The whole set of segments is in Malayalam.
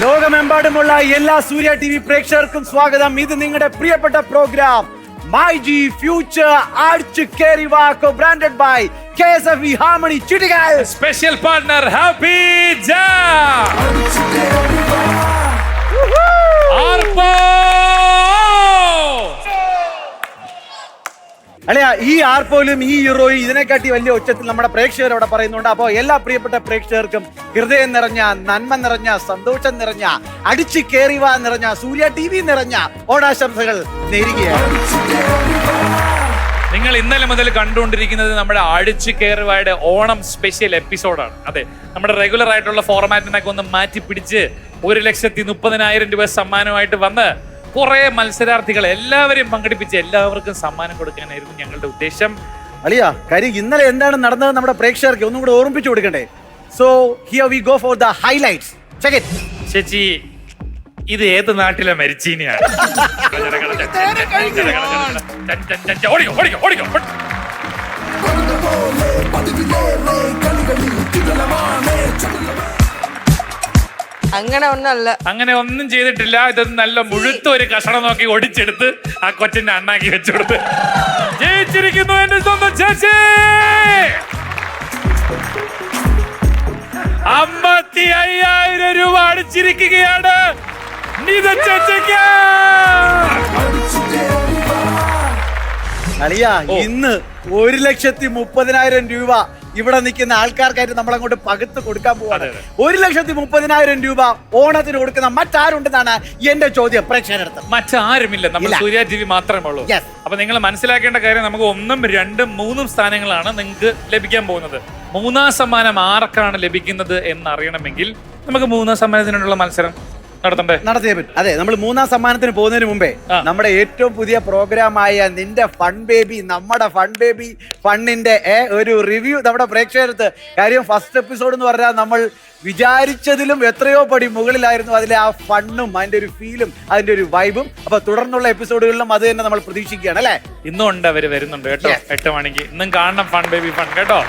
ലോകമെമ്പാടുമുള്ള എല്ലാ സൂര്യ ടി.വി. പ്രേക്ഷകർക്കും സ്വാഗതം. ഇത് നിങ്ങളുടെ പ്രിയപ്പെട്ട പ്രോഗ്രാം മൈ ജി ഫ്യൂച്ചർ അടിച്ചു കേറി വാ, co-branded by KSFE Harmony Chittigal. Special partner Happy Jam. Arpo. അല്ലയാ, ഈ ആർപ്പോയിലും ഈ ഹീറോയും ഇതിനെക്കാട്ടി വലിയ ഉച്ചത്തിൽ നമ്മുടെ പ്രേക്ഷകർ അവിടെ പറയുന്നുണ്ട്. അപ്പോൾ എല്ലാ പ്രിയപ്പെട്ട പ്രേക്ഷകർക്കും ഹൃദയം നിറഞ്ഞ, നന്മ നിറഞ്ഞ, സന്തോഷം നിറഞ്ഞ, അടിച്ചു കേറിവാ നിറഞ്ഞ, സൂര്യ ടി.വി. നിറഞ്ഞ ഓണാശംസകൾ നേരുകയാണ്. നിങ്ങൾ ഇന്നലെ മുതൽ കണ്ടുകൊണ്ടിരിക്കുന്നത് നമ്മുടെ അടിച്ചു കേറുവായുടെ ഓണം സ്പെഷ്യൽ എപ്പിസോഡാണ്. അതെ, നമ്മുടെ റെഗുലർ ആയിട്ടുള്ള ഫോർമാറ്റിനൊക്കെ ഒന്ന് മാറ്റി പിടിച്ച് 1,30,000 രൂപ സമ്മാനമായിട്ട് വന്ന് കുറെ മത്സരാർത്ഥികളെ എല്ലാവരെയും പങ്കെടുപ്പിച്ച് എല്ലാവർക്കും സമ്മാനം കൊടുക്കാനായിരുന്നു ഞങ്ങളുടെ ഉദ്ദേശം. അളിയ കാര്യം ഇന്നലെ എന്താണ് നടന്നത് നമ്മുടെ പ്രേക്ഷകർക്ക് ഒന്നും കൂടെ ഓർമ്മിപ്പിച്ചു കൊടുക്കണ്ടേ. So here we go for the highlights. Check it. ചേച്ചി, ഇത് ഏത് നാട്ടിലെ മരിച്ചീനിയാണ്? അങ്ങനെ ഒന്നും ചെയ്തിട്ടില്ല. ഇതൊന്നും നല്ല മുഴുത്ത ഒരു കഷണം നോക്കി ഒടിച്ചെടുത്ത് ആ കൊച്ചിന്റെ അണ്ണാക്കി വെച്ചുകൊടുത്ത് ജയിച്ചിരിക്കുന്നു എന്റെ സ്വന്തം ചേച്ചി. 55,000 രൂപ അടിച്ചിരിക്കുകയാണ് നിത ചേച്ചിക്ക്. അളിയ ഇന്ന് 1,30,000 രൂപ ഇവിടെ നിൽക്കുന്ന ആൾക്കാർക്കായിട്ട് നമ്മൾ അങ്ങോട്ട് പകുത്ത് കൊടുക്കാൻ പോവാണ്. 1,30,000 രൂപ ഓണത്തിന് കൊടുക്കുന്ന മറ്റാരുണ്ടെന്നാണ് എന്റെ ചോദ്യം പ്രേക്ഷകരുടെ അടുത്ത്. മറ്റാരുമില്ല, നമ്മൾ സൂര്യ ടി.വി. മാത്രമേ ഉള്ളൂ. അപ്പൊ നിങ്ങൾ മനസ്സിലാക്കേണ്ട കാര്യം, നമുക്ക് 1, 2, 3 സ്ഥാനങ്ങളാണ് നിങ്ങൾക്ക് ലഭിക്കാൻ പോകുന്നത്. 3-ാം സമ്മാനം ആർക്കാണ് ലഭിക്കുന്നത് എന്നറിയണമെങ്കിൽ നമുക്ക് 3-ാം സമ്മാനത്തിനുള്ള മത്സരം നടത്തിയേ പറ്റും. അതെ, നമ്മൾ 3-ാം സമ്മാനത്തിന് പോകുന്നതിന് മുമ്പേ നമ്മുടെ ഏറ്റവും പുതിയ പ്രോഗ്രാമായ നിന്റെ ഫൺ ബേബി, നമ്മുടെ ഫൺ ബേബി ഫണ്ണിന്റെ ഒരു റിവ്യൂ നമ്മുടെ പ്രേക്ഷകർക്ക്. കാര്യം ഫസ്റ്റ് എപ്പിസോഡ് എന്ന് പറഞ്ഞാൽ നമ്മൾ വിചാരിച്ചതിലും എത്രയോ പടി മുകളിലായിരുന്നു. അതിലെ ആ ഫണ്ണും അതിന്റെ ഒരു ഫീലും അതിന്റെ ഒരു വൈബും. അപ്പൊ തുടർന്നുള്ള എപ്പിസോഡുകളിലും അത് തന്നെ നമ്മൾ പ്രതീക്ഷിക്കുകയാണ് അല്ലെ. ഇന്നും ഉണ്ട്, അവര് വരുന്നുണ്ട് കേട്ടോ. 8 മണിക്ക് ഇന്നും കാണണം ഫൺ ബേബി ഫൺ കേട്ടോ.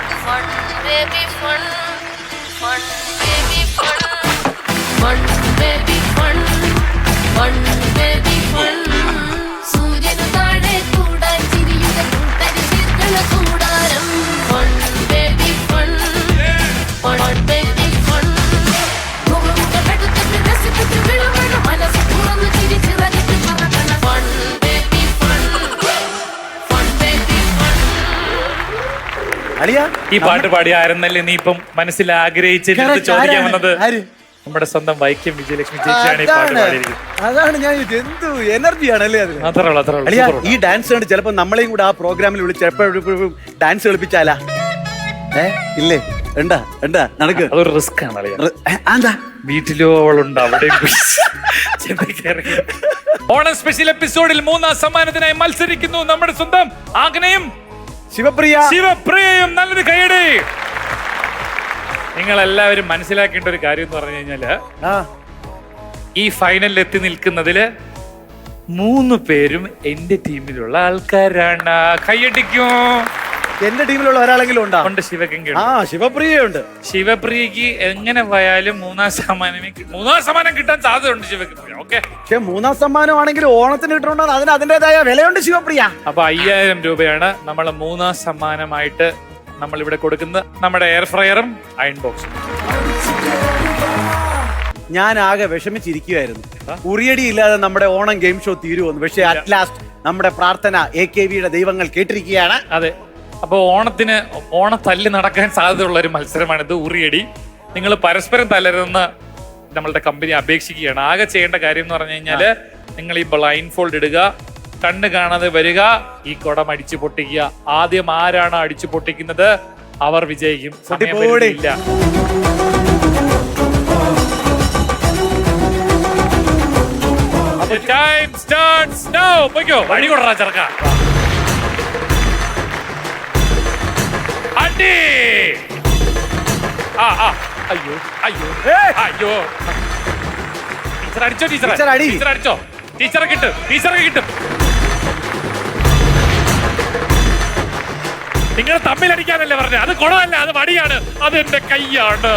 ഈ പാട്ട് പാടി ആരെന്നല്ലേ നീ ഇപ്പം മനസ്സിൽ ആഗ്രഹിച്ചിട്ട് ചോദിക്കാൻ വന്നത്? നമ്മുടെ സ്വന്തം വൈക്കം വിജയലക്ഷ്മി ചേച്ചിയാണ് ഈ പാട്ട് പാടിയിരിക്കുന്നത്. അതാണ് ഞാൻ എന്ത് എനർജിയാണല്ലേ അത്. ഈ ഡാൻസ് കണ്ട് ചിലപ്പോ നമ്മളെയും കൂടെ ആ പ്രോഗ്രാമിൽ വിളിച്ച് എപ്പോഴും ഡാൻസ് കളിപ്പിച്ചാലാ? ഇല്ലേ? എന്താ നടക്ക്. അതൊരു റിസ്ക് ആണ്. വീട്ടിലോ അവളുണ്ട്, അവിടെ ഓണം സ്പെഷ്യൽ എപ്പിസോഡിൽ 3-ാം സമ്മാനത്തിനായി മത്സരിക്കുന്നു നമ്മുടെ സ്വന്തം ആഗ്നയും ശിവപ്രിയയും. നല്ലൊരു കൈയടി. നിങ്ങൾ എല്ലാവരും മനസ്സിലാക്കേണ്ട ഒരു കാര്യം എന്ന് പറഞ്ഞു കഴിഞ്ഞാല്, ഈ ഫൈനലിൽ എത്തി നിൽക്കുന്നതില് 3 പേരും എന്റെ ടീമിലുള്ള ആൾക്കാരാണ്. കൈയടിക്കും. എന്റെ ടീമിലുള്ള ഒരാളെങ്കിലും ഉണ്ട്. ശിവപ്രിയുണ്ട്. ശിവപ്രിയക്ക് എങ്ങനെ പോയാലും 3-ാം സമ്മാനം കിട്ടാൻ സാധ്യതയുണ്ട് ശിവപ്രിയ. ഓക്കെ, പക്ഷെ 3-ാം സമ്മാനമാണെങ്കിൽ ഓണത്തിന് കിട്ടണോ അതിന് അതിന്റേതായ വിലയുണ്ട് ശിവപ്രിയ. അപ്പൊ 5,000 രൂപയാണ് നമ്മൾ 3-ാം സമ്മാനമായിട്ട് നമ്മൾ ഇവിടെ കൊടുക്കുന്നത്. നമ്മുടെ എയർ ഫ്രയറും അയൺ ബോക്സും. ഞാൻ ആകെ വിഷമിച്ചിരിക്കുകയായിരുന്നു. ഉറിയടി ഇല്ലാതെ നമ്മുടെ ഓണം ഗെയിം ഷോ തീരുവന്നു. പക്ഷെ അറ്റ് ലാസ്റ്റ് നമ്മുടെ പ്രാർത്ഥന AKVയുടെ ദൈവങ്ങൾ കേട്ടിരിക്കുകയാണ്. അതെ, അപ്പൊ ഓണത്തല്ല് നടക്കാൻ സാധ്യതയുള്ള ഒരു മത്സരമാണിത്, ഉറിയടി. നിങ്ങൾ പരസ്പരം തല്ലരുതെന്ന് നമ്മളുടെ കമ്പനി അപേക്ഷിക്കുകയാണ്. ആകെ ചെയ്യേണ്ട കാര്യം എന്ന് പറഞ്ഞു കഴിഞ്ഞാല്, നിങ്ങൾ ഈ ബ്ലൈൻഡ് ഫോൾഡ് ഇടുക, കണ്ണ് കാണാതെ വരിക, ഈ കുടം അടിച്ചു പൊട്ടിക്കുക. ആദ്യം ആരാണ് അടിച്ചു പൊട്ടിക്കുന്നത് അവർ വിജയിക്കും. സമയപരിധിയില്ല. Time starts now. പോയ്ക്കോ, വഴി കൊടറാ ചെറുക്ക. അടി. അയ്യോ അയ്യോ അയ്യോ. ടീച്ചർ അടിച്ചോ, ടീച്ചർ അടിച്ചോ. ടീച്ചറെ കിട്ടും. നിങ്ങൾ തമ്മിലടിക്കാനല്ലേ പറഞ്ഞത്? അത് കുളമല്ല, അത് വടിയാണ്. അതെന്റെ കൈയാണ്.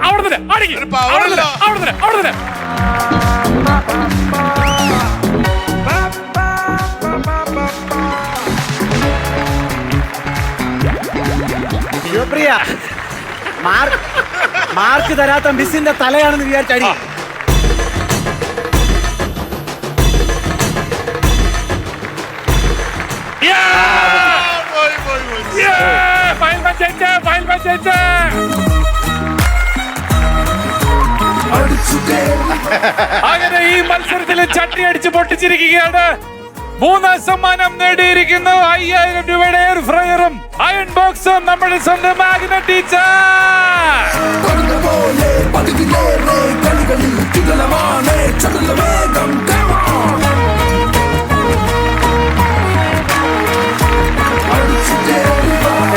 അവിടെ അടിക്ക്. അവിടെ ശിവപ്രിയ, മാർക്ക് തരാത്ത മിസ്സിന്റെ തലയാണെന്ന് വിചാരിച്ചടി. അങ്ങനെ ഈ മത്സരത്തിൽ ചട്ടി അടിച്ച് പൊട്ടിച്ചിരിക്കുകയാണ്. 3ാം സമ്മാനം നേടിയിരിക്കുന്ന 5000 രൂപയുടെ എയർ ഫ്രയറും അയൺ ബോക്സും നമ്മുടെ സ്വന്തം മാഗ്ന ടീച്ചർ.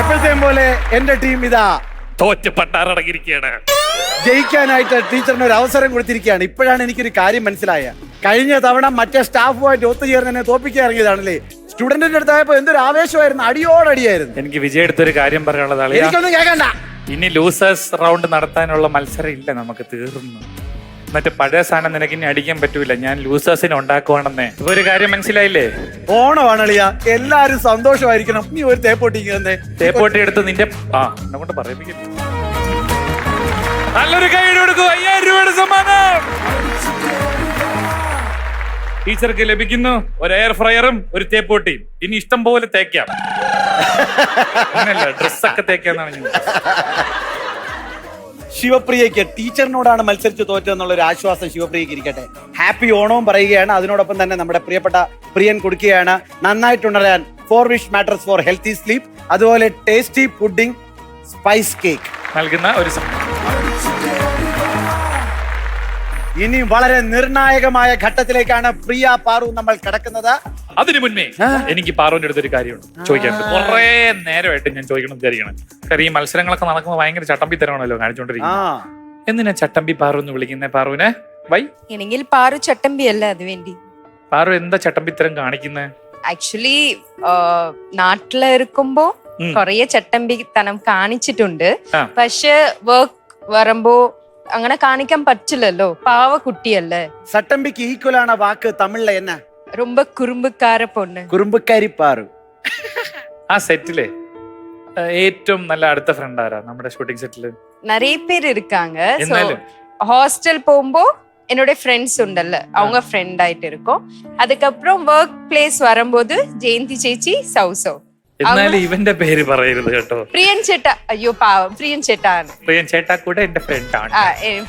എപ്പോഴത്തെയും പോലെ എന്റെ ടീം ഇതാ തോറ്റ് പട്ടാറടങ്ങിയിരിക്കുകയാണ്. ജയിക്കാനായിട്ട് ടീച്ചറിന് ഒരു അവസരം കൊടുത്തിരിക്കുകയാണ്. ഇപ്പോഴാണ് എനിക്കൊരു കാര്യം മനസ്സിലായ. കഴിഞ്ഞ തവണ മറ്റേ സ്റ്റാഫുമായിട്ട് ഒത്തുചേർന്ന് എന്നെ തോപ്പിക്കാൻ ഇറങ്ങിയതാണല്ലേ. സ്റ്റുഡന്റിന്റെ അടുത്തായപ്പോ എന്തൊരു ആവേശമായിരുന്നു, അടിയോടടിയായിരുന്നു. എനിക്ക് വിജയ് എടുത്തൊരു കാര്യം പറയാനുള്ളതാണ്. എനിക്കൊന്നും കേൾക്കണ്ട. ഇനി ലൂസേഴ്സ് റൗണ്ട് നടത്താനുള്ള മത്സരം ഇല്ല, നമുക്ക് തീർന്നു. മറ്റേ പഴയ സാധനം നിനക്ക് ഇനി അടിക്കാൻ പറ്റൂല. ഞാൻ ലൂസേഴ്സിനെ ഉണ്ടാക്കുവാണെന്നേ. ഇപ്പൊ ഒരു കാര്യം മനസ്സിലായില്ലേ? ഓണമാണ് അളിയ, എല്ലാരും സന്തോഷമായിരിക്കണം. നീ ഒരു തേപ്പൊട്ടിക്ക് തന്നെ. തേപ്പൊട്ടി എടുത്ത് നിന്റെ എന്നെ കൊണ്ട് പറയിപ്പിക്കില്ല. നല്ലൊരു കൈയ്യടി കൊടുക്കൂ. 5000 രൂപയുടെ സമ്മാനം ടീച്ചർക്ക് ലഭിക്കുന്നു. ഒരു എയർ ഫ്രയറും ഒരു തേപ്പൊട്ടിയും. ഇനി ഇഷ്ടം പോലെ തേക്കാം. അങ്ങനല്ല, ഡ്രസ്സൊക്കെ തേക്കാന്നാണ് ഞാൻ. ശിവപ്രിയയ്ക്ക് ടീച്ചറിനോടാണ് മത്സരിച്ച് തോറ്റെന്നുള്ളൊരു ആശ്വാസം ശിവപ്രിയയ്ക്ക് ഇരിക്കട്ടെ. ഹാപ്പി ഓണവും പറയുകയാണ്. അതിനോടൊപ്പം തന്നെ നമ്മുടെ പ്രിയപ്പെട്ട പ്രിയൻ കൊടുക്കുകയാണ് നന്നായിട്ടുണരാൻ 4 wish matters four healthy sleep, അതുപോലെ ടേസ്റ്റി പുഡിംഗ് സ്പൈസ് കേക്ക് നൽകുന്ന ഒരു ഇനി വളരെ നിർണായകമായ ഘട്ടത്തിലേക്കാണ് പ്രിയ പാറു നമ്മൾ കിടക്കുന്നത്. അതിനു മുന്നേ എനിക്ക് പാറുവിന്റെ അടുത്തൊരു കാര്യമുണ്ട് ചോദിക്കാനുണ്ട്. കുറെ നേരമായിട്ട് ഞാൻ ചോദിക്കണം വിചാരിക്കണം. കാര്യം ഈ മത്സരങ്ങളൊക്കെ നടക്കുമ്പോൾ ഭയങ്കര ചട്ടമ്പി തരമാണല്ലോ കാണിച്ചോണ്ടിരിക്കുന്നത്. എന്തിനാ ചട്ടമ്പി പാറു എന്ന് വിളിക്കുന്നേ? പാറുവിനെ വൈ എങ്കിൽ പാറു ചട്ടമ്പി അല്ല, അത് വേണ്ടി. പാറു എന്താ ചട്ടമ്പിത്തരം കാണിക്കുന്നേ? ആക്ച്വലി നാട്ടില് ഇരിക്കുമ്പോ കൊറേ ചട്ടമ്പിത്തനം കാണിച്ചിട്ടുണ്ട്. പക്ഷെ വർക്ക് വരുമ്പോ അങ്ങനെ കാണിക്കാൻ പറ്റില്ലല്ലോ, പാവ കുട്ടിയല്ലേ. ചട്ടമ്പിക്ക് ഈക്വൽ ആണ് വാക്ക് തമിഴിലെ എന്നാ? ரொம்ப കുറുമ്പുക്കാര പൊണ്ണ്, കുറുമ്പുക്കാരി പാറു. ആ സെറ്റിലെ ഏറ്റവും നല്ല അടുത്ത ഫ്രണ്ട് ആരാ നമ്മുടെ ഷൂട്ടിംഗ് സെറ്റില്? நிறைய பேர் இருக்காங்க. ஹாஸ்டல் போகும்போ என்னோட ஃப்ரெண்ட்ஸ் உண்டல்ல, அவங்க ஃப்ரெண்ட் ஆயிட்டு இருக்கோம். அதுக்கப்புறம் ஒர்க் பிளேஸ் வரும்போது ஜெயந்தி ചേച്ചി സൗസോ. എന്നാലും ഇവന്റെ പേര് പറയരുത് കേട്ടോ. പ്രിയൻ ചേട്ടാ. അയ്യോ പാവം, പ്രിയൻ ചേട്ടാണ്. പ്രിയൻ ചേട്ടാ കൂടെ എന്റെ ഫ്രണ്ടാണ്.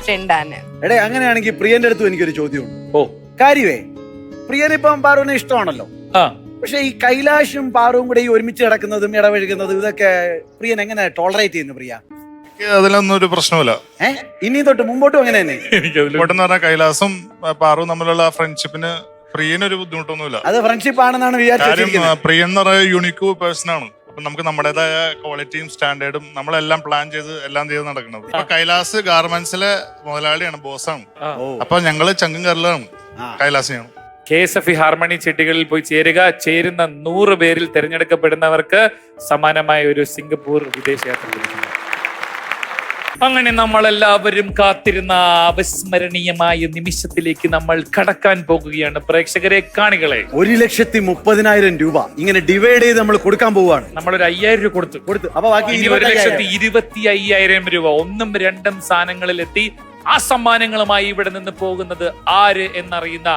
ഫ്രണ്ടാണ്. എടേ അങ്ങനെയാണെങ്കിൽ പ്രിയന്റെ അടുത്തും എനിക്കൊരു ചോദ്യമുണ്ട്. ഓ കാര്യവേ, പ്രിയനിപ്പം പാറുവിനെ ഇഷ്ടമാണല്ലോ. പക്ഷെ ഈ കൈലാഷും പാറുവും കൂടെ ഈ ഒരുമിച്ച് കിടക്കുന്നതും ഇടപഴകുന്നതും ഇതൊക്കെ പ്രിയൻ എങ്ങനെ ടോളറേറ്റ് ചെയ്യുന്നു? പ്രിയ അതിലൊന്നും ഒരു പ്രശ്നമില്ല. ഇനി തൊട്ട് മുമ്പോട്ടും അങ്ങനെ തന്നെ. ഇങ്ങോട്ടെന്ന് പറഞ്ഞാൽ കൈലാസും പാറും തമ്മിലുള്ള ഫ്രണ്ട്ഷിപ്പിന് പ്രിയനൊരു ബുദ്ധിമുട്ടൊന്നുമില്ല. അത് ഫ്രണ്ട്ഷിപ്പ് ആണെന്നാണ് വിചാരിച്ചിരിക്കുന്നത്. പ്രിയൻ എന്ന് പറയുന്ന യൂണിക് പേഴ്സൺ ആണ്. അപ്പൊ നമുക്ക് നമ്മുടേതായ ക്വാളിറ്റിയും സ്റ്റാൻഡേർഡും നമ്മളെല്ലാം പ്ലാൻ ചെയ്ത് എല്ലാം ചെയ്ത് നടക്കുന്നത്. ഇപ്പൊ കൈലാസ് ഗാർമെന്റ്സിലെ മുതലാളിയാണ്, ബോസാണ്. അപ്പൊ ഞങ്ങള് ചങ്കും കരലാണ് കൈലാസിനാണ്. KSFE ഹാർമണി ചെട്ടികളിൽ പോയി ചേരുക. ചേരുന്ന 100 പേരിൽ തിരഞ്ഞെടുക്കപ്പെടുന്നവർക്ക് സമാനമായ ഒരു സിംഗപ്പൂർ വിദേശയാത്ര ലഭിക്കുന്നു. അങ്ങനെ നമ്മളെല്ലാവരും കാത്തിരുന്ന അവിസ്മരണീയമായ നിമിഷത്തിലേക്ക് നമ്മൾ കടക്കാൻ പോകുകയാണ്. പ്രേക്ഷകരെ, കാണികളെ, 1,30,000 രൂപ ഇങ്ങനെ ഡിവൈഡ് ചെയ്ത് നമ്മൾ കൊടുക്കാൻ പോവുകയാണ്. നമ്മളൊരു 5000 രൂപ കൊടുത്തു. അപ്പൊ ബാക്കി 1,25,000 രൂപ 1ഉം 2ഉം സ്ഥാനങ്ങളിലെത്തി. ആ സമ്മാനങ്ങളുമായി ഇവിടെ നിന്ന് പോകുന്നത് ആര് എന്നറിയുന്ന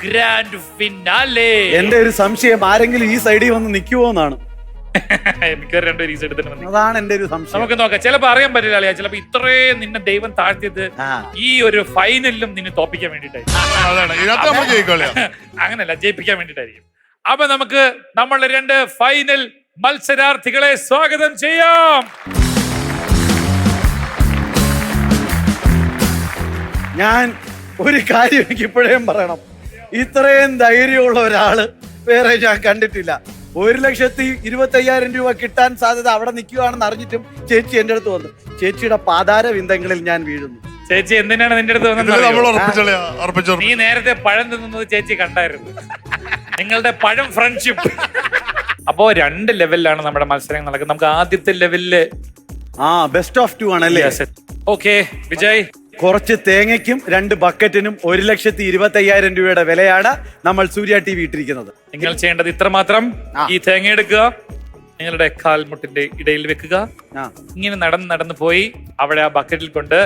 ഗ്രാൻഡ് ഫിനാലെ. എന്റെ ഒരു സംശയം, ആരെങ്കിലും ഈ സൈഡിൽ വന്ന് നിൽക്കുമോ എന്നാണ്. എനിക്ക് 2 രീതി എടുത്തിട്ട് അതാണ് എന്റെ ഒരു സംശയം. നമുക്ക് നോക്കാം. ചിലപ്പോ അറിയാൻ പറ്റില്ല അളിയാ. ചിലപ്പോ ഇത്രയും നിന്നെ ദൈവം താഴ്ത്തിയത് ഈ ഒരു ഫൈനലിലും നിന്നെ തോപ്പിക്കാൻ വേണ്ടിട്ടായിരിക്കും. അങ്ങനല്ല, ജയിപ്പിക്കാൻ വേണ്ടിട്ടായിരിക്കും. അപ്പൊ നമുക്ക് നമ്മളുടെ 2 ഫൈനൽ മത്സരാർത്ഥികളെ സ്വാഗതം ചെയ്യാം. ഞാൻ ഒരു കാര്യം എനിക്ക് ഇപ്പോഴേം പറയണം. ഇത്രയും ധൈര്യമുള്ള ഒരാള് വേറെ ഞാൻ കണ്ടിട്ടില്ല. 1,25,000 രൂപ കിട്ടാൻ സാധ്യത അവിടെ നിൽക്കുകയാണെന്ന് അറിഞ്ഞിട്ടും ചേച്ചി എന്റെ അടുത്ത് വന്നു. ചേച്ചിയുടെ പാതാര വിന്ദങ്ങളിൽ ഞാൻ വീഴുന്നു. ചേച്ചി എന്തിനാണ് നിന്റെ അടുത്ത് വന്നത്? നീ നേരത്തെ പഴം തിന്നുന്നത് ചേച്ചി കണ്ടായിരുന്നു. നിങ്ങളുടെ പഴം ഫ്രണ്ട്ഷിപ്പ്. അപ്പോ 2 ലെവലിലാണ് നമ്മുടെ മത്സരം നടക്കുന്നത്. നമുക്ക് ആദ്യത്തെ ലെവലില് ബെസ്റ്റ് ഓഫ് 2 ആണല്ലേ? ഓക്കെ വിജയ്, കുറച്ച് തേങ്ങയ്ക്കും 2 ബക്കറ്റിനും 1,25,000 രൂപയുടെ വിലയാണ് നമ്മൾ സൂര്യ ടി വി ഇട്ടിരിക്കുന്നത്. നിങ്ങൾ ചെയ്യേണ്ടത് ഇത്രമാത്രം. ഈ തേങ്ങ എടുക്കുക, നിങ്ങളുടെ കാൽമുട്ടിന്റെ ഇടയിൽ വെക്കുക, ഇങ്ങനെ നടന്ന് പോയി അവിടെ ആ ബക്കറ്റിൽ കൊണ്ട്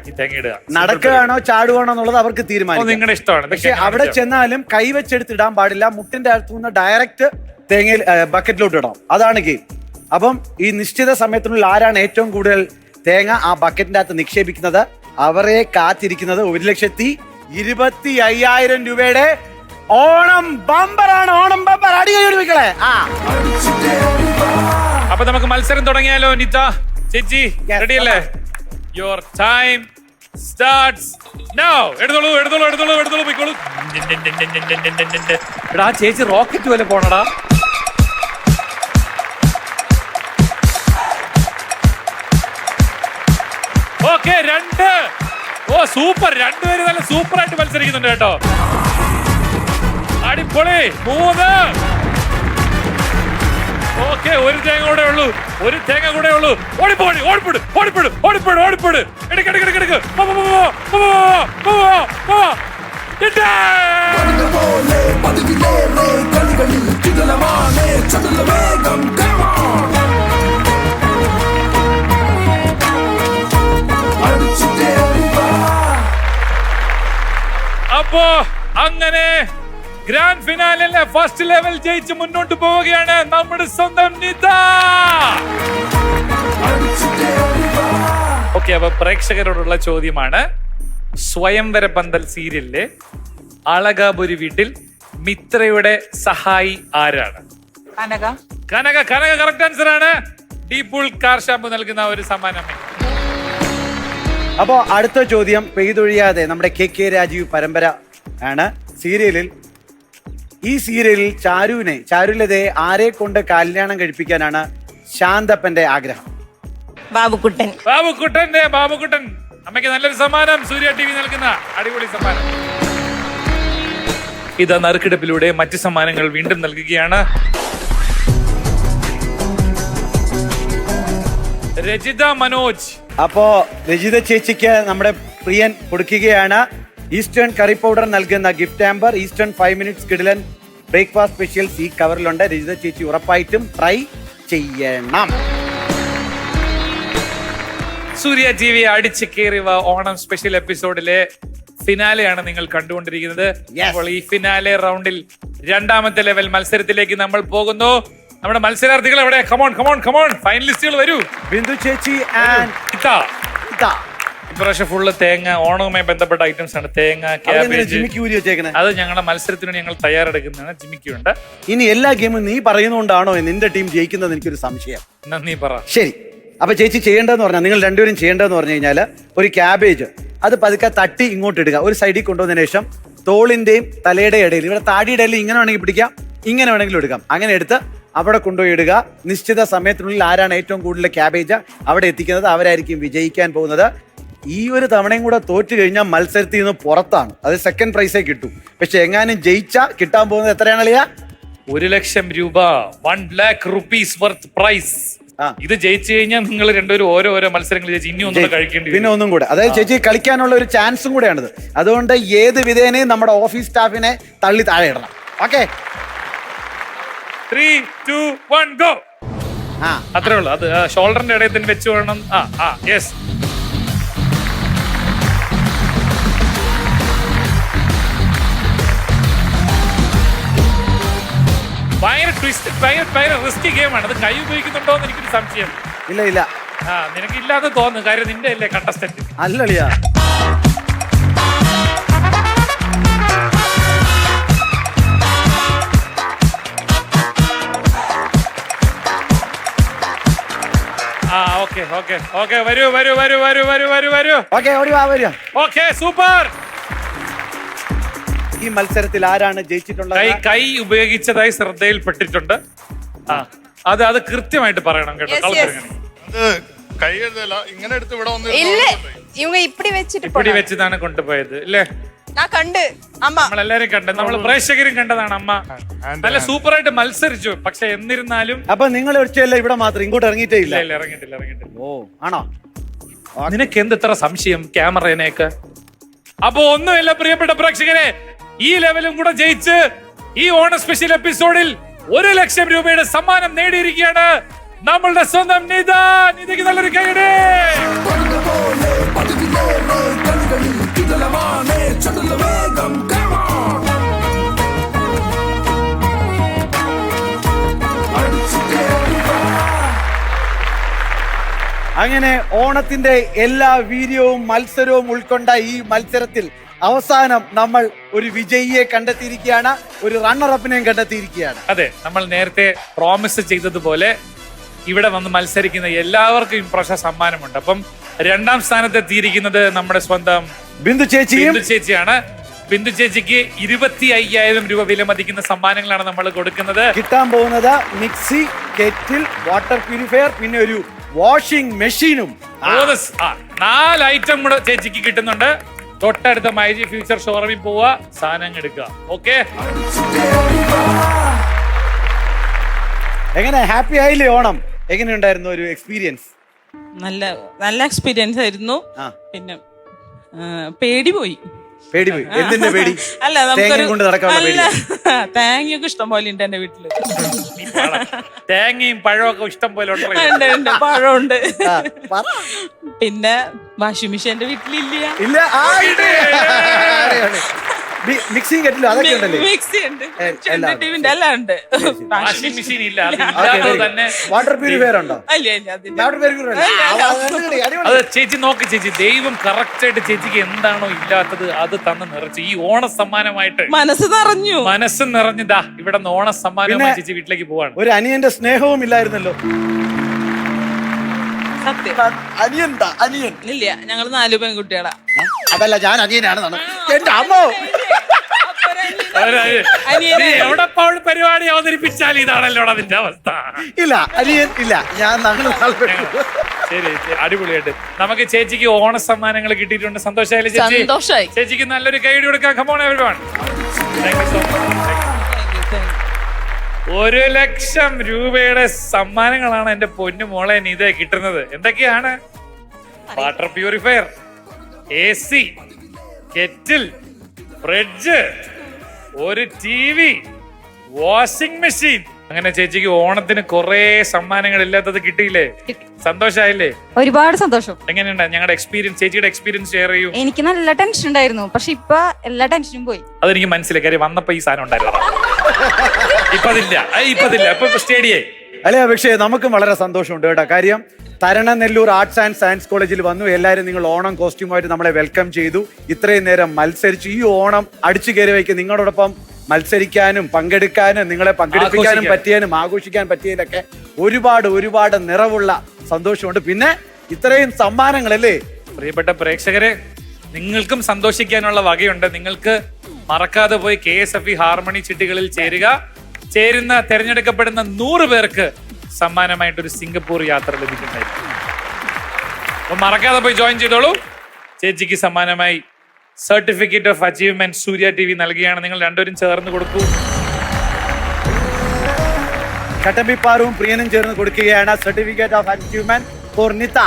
ഈ തേങ്ങ ഇടുക. നടക്കുകയാണോ ചാടുകയാണോ എന്നുള്ളത് അവർക്ക് തീരുമാനിക്കാം, നിങ്ങളുടെ ഇഷ്ടമാണ്. പക്ഷെ അവിടെ ചെന്നാലും കൈവച്ചെടുത്തിടാൻ പാടില്ല. മുട്ടിന്റെ അടുത്തുനിന്ന് ഡയറക്റ്റ് തേങ്ങയിൽ ബക്കറ്റിലോട്ട് ഇടണം. അതാണ് ഗെയിം. അപ്പം ഈ നിശ്ചിത സമയത്തിനുള്ളിൽ ആരാണ് ഏറ്റവും കൂടുതൽ തേങ്ങ ആ ബക്കറ്റിന്റെ അകത്ത് നിക്ഷേപിക്കുന്നത് അവരെ കാത്തിരിക്കുന്നത് 1,25,000 രൂപയുടെ ഓണം ബമ്പറാണ്. ഓണം ബമ്പർ അടിയോടി വെക്കളെ. അപ്പൊ നമുക്ക് മത്സരം തുടങ്ങിയാലോ? നിത ചേച്ചി റെഡിയല്ലേ? Your time starts now. എടുത്തോളൂ പോയിക്കോളൂ. എടാ ചേച്ചി റോക്കറ്റ് പോലെ പോണടാ. ഓക്കെ 2. ഓ സൂപ്പർ, 2 പേര് നല്ല സൂപ്പർ ആയിട്ട് മത്സരിക്കുന്നുണ്ട് കേട്ടോ. അടിപൊളി. 3. ഓക്കെ, ഒരു തേങ്ങ കൂടെ ഉള്ളൂ. ഓടിപ്പോട്. എടുക്ക്. അപ്പോ അങ്ങനെ ഗ്രാൻഡ് ഫിനാലിലെ ഫസ്റ്റ് ലെവൽ ജയിച്ച് മുന്നോട്ട് പോവുകയാണ് നമ്മുടെ സ്വന്തം നിത. ഓക്കെ, അപ്പൊ പ്രേക്ഷകരോടുള്ള ചോദ്യമാണ്, സ്വയംവര പന്തൽ സീരിയലിലെ അളകാപുരി വീട്ടിൽ മിത്രയുടെ സഹായി ആരാണ്? കനക കറക്റ്റ് ആൻസർ ആണ്. ഡീപൂൾ കാർ ഷാമ്പു നൽകുന്ന ഒരു സമ്മാനം. അപ്പോ അടുത്ത ചോദ്യം പെയ്തൊഴിയാതെ നമ്മുടെ KK രാജീവ് പരമ്പര ആണ് സീരിയലിൽ. ഈ സീരിയലിൽ ചാരുലതയെ ആരെ കൊണ്ട് കല്യാണം കഴിപ്പിക്കാനാണ് ശാന്തപ്പന്റെ ആഗ്രഹം? ബാബുക്കുട്ടൻ. അമ്മയ്ക്ക് നല്ലൊരു സമ്മാനം സൂര്യ TV നൽകുന്ന അടിപൊളി സമ്മാനം. ഇതാ നറുക്കെടുപ്പിലൂടെ മറ്റ് സമ്മാനങ്ങൾ വീണ്ടും നൽകുകയാണ്. രജിത മനോജ്. അപ്പോ രജിത ചേച്ചിക്ക് നമ്മുടെ പ്രിയൻ കൊടുക്കുകയാണ് ഈസ്റ്റേൺ കറി പൗഡർ നൽകുന്ന ഗിഫ്റ്റ് ആമ്പർ, ഈസ്റ്റേൺ 5 മിനിറ്റ്സ് കിടിലൻ ബ്രേക്ക്ഫാസ്റ്റ് സ്പെഷ്യൽസ് ഈ കവറിലുണ്ട്. രജിത ചേച്ചി ഉറപ്പായിട്ടും ട്രൈ ചെയ്യണം. സൂര്യ TV അടിച്ചു കയറിയ ഓണം സ്പെഷ്യൽ എപ്പിസോഡിലെ ഫിനാലെയാണ് നിങ്ങൾ കണ്ടുകൊണ്ടിരിക്കുന്നത്. അപ്പോൾ ഈ ഫിനാലെ റൗണ്ടിൽ 2ാമത്തെ ലെവൽ മത്സരത്തിലേക്ക് നമ്മൾ പോകുന്നു. നമ്മുടെ മത്സരാർത്ഥികൾ എവിടെ? കമോൺ ഫൈനലിസ്റ്റുകൾ വരൂ. ബിന്ദു ചേച്ചി ഇപ്രാവശ്യം ഫുള്ള് തേങ്ങ, ഓണവുമായി ബന്ധപ്പെട്ട ഐറ്റംസ് ആണ്. തേങ്ങ, ക്യാബേജ്. അത് ഞങ്ങളുടെ മത്സരത്തിന് ഞങ്ങൾ തയ്യാറെടുക്കുന്നതാണ്. ജിമിക്കുണ്ട്. ഇനി എല്ലാ ഗെയിമും നീ പറയുന്നതുകൊണ്ടാണോ നിന്റെ ടീം ജയിക്കുന്നത് എനിക്കൊരു സംശയം. നീ പറ. ശരി, അപ്പൊ ചേച്ചി ചെയ്യേണ്ടതെന്ന് പറഞ്ഞാൽ, നിങ്ങൾ രണ്ടുപേരും ചെയ്യേണ്ടതെന്ന് പറഞ്ഞു കഴിഞ്ഞാൽ, ഒരു ക്യാബേജ് അത് പതുക്കെ തട്ടി ഇങ്ങോട്ട് ഇടുക. ഒരു സൈഡിൽ കൊണ്ടുവന്നതിന് ശേഷം തോളിന്റെയും തലയുടെ ഇടയിൽ, ഇവിടെ താടിയുടെ ഇടയിൽ ഇങ്ങനെ വേണമെങ്കിൽ പിടിക്കാം, ഇങ്ങനെ വേണമെങ്കിലും എടുക്കാം. അങ്ങനെ എടുത്ത് അവിടെ കൊണ്ടുപോയി ഇടുക. നിശ്ചിത സമയത്തിനുള്ളിൽ ആരാണ് ഏറ്റവും കൂടുതൽ ക്യാബേജ് അവിടെ എത്തിക്കുന്നത് അവരായിരിക്കും വിജയിക്കാൻ പോകുന്നത്. ഈ ഒരു തവണയും കൂടെ തോറ്റു കഴിഞ്ഞാൽ മത്സരത്തിൽ നിന്ന് പുറത്താണ്. അത് സെക്കൻഡ് പ്രൈസേ കിട്ടും. പക്ഷെ എങ്ങാനും ജയിച്ചാൽ കിട്ടാൻ പോകുന്നത് എത്രയാണ് അളിയാ? 1,00,000 രൂപ, 1,00,000 rupees വർത്ത് പ്രൈസ്. ഇത് ജയിച്ചു കഴിഞ്ഞാൽ നിങ്ങൾ രണ്ടുപേരും ഓരോ മത്സരങ്ങൾ ജയിച്ച് ഇനി ഒന്നും കഴിക്കേണ്ടി പിന്നെ ഒന്നും കൂടെ, അതായത് ചേച്ചി കളിക്കാനുള്ള ഒരു ചാൻസും കൂടെയാണിത്. അതുകൊണ്ട് ഏത് വിധേനയും നമ്മുടെ ഓഫീസ് സ്റ്റാഫിനെ തള്ളി താഴെ ഇടണം. Okay, 3, 2, 1 go. അത്രേ ഉള്ളൂ. അത് ഷോൾഡറിന്റെ ഇടയിൽ തന്നെ വെച്ച് വേണം. യെസ്. ഭയങ്കര ട്വിസ്റ്റ്, ഭയങ്കര റിസ്കി ഗെയിമാണ്. അത് കൈ ഉപയോഗിക്കുന്നുണ്ടോ എന്ന് എനിക്കൊരു സംശയം. ഇല്ല. നിനക്ക് ഇല്ലാതെ തോന്നുന്നു, കാര്യം നിന്റെ അല്ലേ കണ്ടസ്റ്റന്റ്. അല്ലളിയാ. ഓക്കെ വരൂ. Okay super. ഈ മത്സരത്തിൽ ആരാണ് ജയിച്ചിട്ടുള്ളത്? കൈ ഉപയോഗിച്ചതായി ശ്രദ്ധയിൽപ്പെട്ടിട്ടുണ്ട്. അത് കൃത്യമായിട്ട് പറയണം കേട്ടോ. കൈ എഴുതല, ഇങ്ങനെ എടുത്ത് ഇവിടെ ഇപ്പിടി വെച്ചതാണ് കൊണ്ടുപോയത് അല്ലേ? നമ്മളെല്ലാരും കണ്ടത്, നമ്മൾ പ്രേക്ഷകരും കണ്ടതാണ്. അമ്മ നല്ല സൂപ്പറായിട്ട് മത്സരിച്ചു. പക്ഷെ എന്നിരുന്നാലും അപ്പൊ നിങ്ങൾ ഒറ്റയല്ല ഇവിടെ മാത്രം, ഇങ്ങോട്ട് ഇറങ്ങിയിട്ടേ ഇല്ല. ഇറങ്ങിയിട്ടില്ല. ഓ ആണോ? നിനക്ക് എന്തിത്ര സംശയം ക്യാമറേനെയൊക്കെ? അപ്പൊ ഒന്നുമില്ല പ്രിയപ്പെട്ട പ്രേക്ഷകരെ, ഈ ലെവലും കൂടെ ജയിച്ച് ഈ ഓണ സ്പെഷ്യൽ എപ്പിസോഡിൽ 1 ലക്ഷം രൂപയുടെ സമ്മാനം നേടിയിരിക്കുകയാണ് നമ്മളുടെ സ്വന്തം നിത. നിതയ്ക്ക് നല്ലൊരു കൈയ്യടി. അങ്ങനെ ഓണത്തിന്റെ എല്ലാ വീര്യവും മത്സരവും ഉൾക്കൊണ്ട ഈ മത്സരത്തിൽ അവസാനം നമ്മൾ ഒരു വിജയിയെ കണ്ടെത്തിയിരിക്കുകയാണ്, ഒരു റണ്ണറപ്പിനെയും കണ്ടെത്തിയിരിക്കുകയാണ്. അതെ, നമ്മൾ നേരത്തെ പ്രോമിസ് ചെയ്തതുപോലെ ഇവിടെ വന്ന് മത്സരിക്കുന്ന എല്ലാവർക്കും ഇംപ്രഷൻ സമ്മാനമുണ്ട്. അപ്പം 2ാം സ്ഥാനത്തെത്തിയിരിക്കുന്നത് നമ്മുടെ സ്വന്തം ബിന്ദു ചേച്ചിയാണ്. ബിന്ദു ചേച്ചിക്ക് 25,000 രൂപ വിലമതിക്കുന്ന സമ്മാനങ്ങളാണ് നമ്മൾ കൊടുക്കുന്നത്. കിട്ടാൻ പോകുന്നത് മിക്സി, കെറ്റിൽ, വാട്ടർ പ്യൂരിഫയർ, പിന്നെ ഒരു വാഷിംഗ് മെഷീനും. 4 ഐറ്റം കൂടെ ചേച്ചിക്ക് കിട്ടുന്നുണ്ട്. തൊട്ടടുത്ത മൈജി ഫ്യൂച്ചർ ഷോറൂമിൽ പോവുക, സാധനം എടുക്കുക. ഓക്കെ, എങ്ങനെ ഹാപ്പി ആയില്ലേ ഓണം? എങ്ങനെയുണ്ടായിരുന്നു ഒരു എക്സ്പീരിയൻസ്? നല്ല എക്സ്പീരിയൻസ് ആയിരുന്നു. പിന്നെ പേടി പോയി. എന്തിന്റെ പേടി? അല്ല, തേങ്ങയൊക്കെ ഇഷ്ടം പോലെ ഉണ്ട് എന്റെ വീട്ടില്. തേങ്ങയും പഴമൊക്കെ ഇഷ്ടം പോലെ ഉണ്ട്, പഴമുണ്ട്. പിന്നെ വാഷിംഗ് മെഷീൻ എന്റെ വീട്ടിലില്ല. മിക്സിംഗ് കെറ്റിലും അതൊക്കെ ഉണ്ടല്ലേ? മിക്സി ഉണ്ട്, ടിവിന്റെ എല്ലാം ഉണ്ട്. വാഷിംഗ് മെഷീൻ ഇല്ല, അതില്ലാതെ തന്നെ വാട്ടർ പ്യൂരിഫയർ ഉണ്ടോ? അത് ചേച്ചി നോക്ക് ചേച്ചി, ദൈവം കറക്റ്റ് ആയിട്ട് ചേച്ചിക്ക് എന്താണോ ഇല്ലാത്തത് അത് തന്ന് നിറച്ചു. ഈ ഓണ സമ്മാനമായിട്ട് മനസ്സ് നിറഞ്ഞതാ ഇവിടെ ഓണ സമ്മാനമായി ചേച്ചി വീട്ടിലേക്ക് പോവാണ്. ഒരു അനിയന്റെ സ്നേഹവും ഇല്ലായിരുന്നല്ലോ. അനിയൻ ഇല്ല, ഞങ്ങള് 4 പെൺകുട്ടികളാ. അതല്ല, ഞാൻ അനിയനാണ്. എന്റെ അമ്മോ, എവിടെ പരിപാടി അവതരിപ്പിച്ചാൽ ഇതാണല്ലോ അതിന്റെ അവസ്ഥ. ഇല്ല, അനിയൻ ഇല്ല, ഞാൻ. ശരി, അടിപൊളിയായിട്ട് നമുക്ക് ചേച്ചിക്ക് ഓണ സമ്മാനങ്ങൾ കിട്ടിയിട്ടുണ്ട്. സന്തോഷമായില്ലേ ചേച്ചി? ചേച്ചിക്ക് നല്ലൊരു കൈയ്യടി കൊടുക്കാം. Come on everyone. Thank you so much. 1 ലക്ഷം രൂപയുടെ സമ്മാനങ്ങളാണ് എന്റെ പൊന്നു മോളെ നിത കിട്ടുന്നത്. എന്തൊക്കെയാണ്? Water purifier, AC, kettle, fridge, ഒരു TV, വാഷിംഗ് മെഷീൻ. അങ്ങനെ ചേച്ചിക്ക് ഓണത്തിന് കുറെ സമ്മാനങ്ങൾ ഇല്ലാത്തത് കിട്ടിയില്ലേ? സന്തോഷായില്ലേ? ഒരുപാട് സന്തോഷം. എങ്ങനെയുണ്ട് ഞങ്ങളുടെ എക്സ്പീരിയൻസ്? ചേച്ചിയുടെ എക്സ്പീരിയൻസ് ഷെയർ ചെയ്യൂ. എനിക്ക് നല്ല ടെൻഷൻ ഉണ്ടായിരുന്നു, പക്ഷെ ഇപ്പൊ എല്ലാ ടെൻഷനും പോയി. അതെനിക്ക് മനസ്സിലായി, കാര്യം വന്നപ്പോ ഈ സാധനം ഉണ്ടായിരുന്നു. ഇപ്പൊ സ്റ്റേഡിയായി അല്ലേ? പക്ഷേ നമുക്കും വളരെ സന്തോഷമുണ്ട് കേട്ടോ. കാര്യം തരണനെല്ലൂർ ആർട്സ് ആൻഡ് സയൻസ് കോളേജിൽ വന്നു. എല്ലാവരും നിങ്ങൾ ഓണം കോസ്റ്റ്യൂമായിട്ട് നമ്മളെ വെൽക്കം ചെയ്തു. ഇത്രയും നേരം മത്സരിച്ചു. ഈ ഓണം അടിച്ചു കയറി വയ്ക്കും. നിങ്ങളോടൊപ്പം മത്സരിക്കാനും പങ്കെടുക്കാനും നിങ്ങളെ പങ്കെടുപ്പിക്കാനും പറ്റിയാനും ആഘോഷിക്കാൻ പറ്റിയതിലൊക്കെ ഒരുപാട് നിറവുള്ള സന്തോഷമുണ്ട്. പിന്നെ ഇത്രയും സമ്മാനങ്ങളല്ലേ? പ്രിയപ്പെട്ട പ്രേക്ഷകരെ, നിങ്ങൾക്കും സന്തോഷിക്കാനുള്ള വകയുണ്ട്. നിങ്ങൾക്ക് മറക്കാതെ പോയി KSFE ഹാർമണി ചിട്ടികളിൽ ചേരുന്ന തെരഞ്ഞെടുക്കപ്പെടുന്ന 100 പേർക്ക് സമ്മാനമായിട്ടൊരു സിംഗപ്പൂർ യാത്ര ലഭിക്കുന്നതായിരിക്കും. അപ്പൊ മറക്കാതെ പോയി ജോയിൻ ചെയ്തോളൂ. ചേച്ചിക്ക് സമ്മാനമായി certificate of achievement Surya TV നൽകുകയാണ്. നിങ്ങൾ രണ്ടുപേരും ചേർന്ന് കൊടുക്കൂ. ചട്ടമ്പിപ്പാറും പ്രിയനും ചേർന്ന് കൊടുക്കുകയാണ് certificate of achievement for Nita.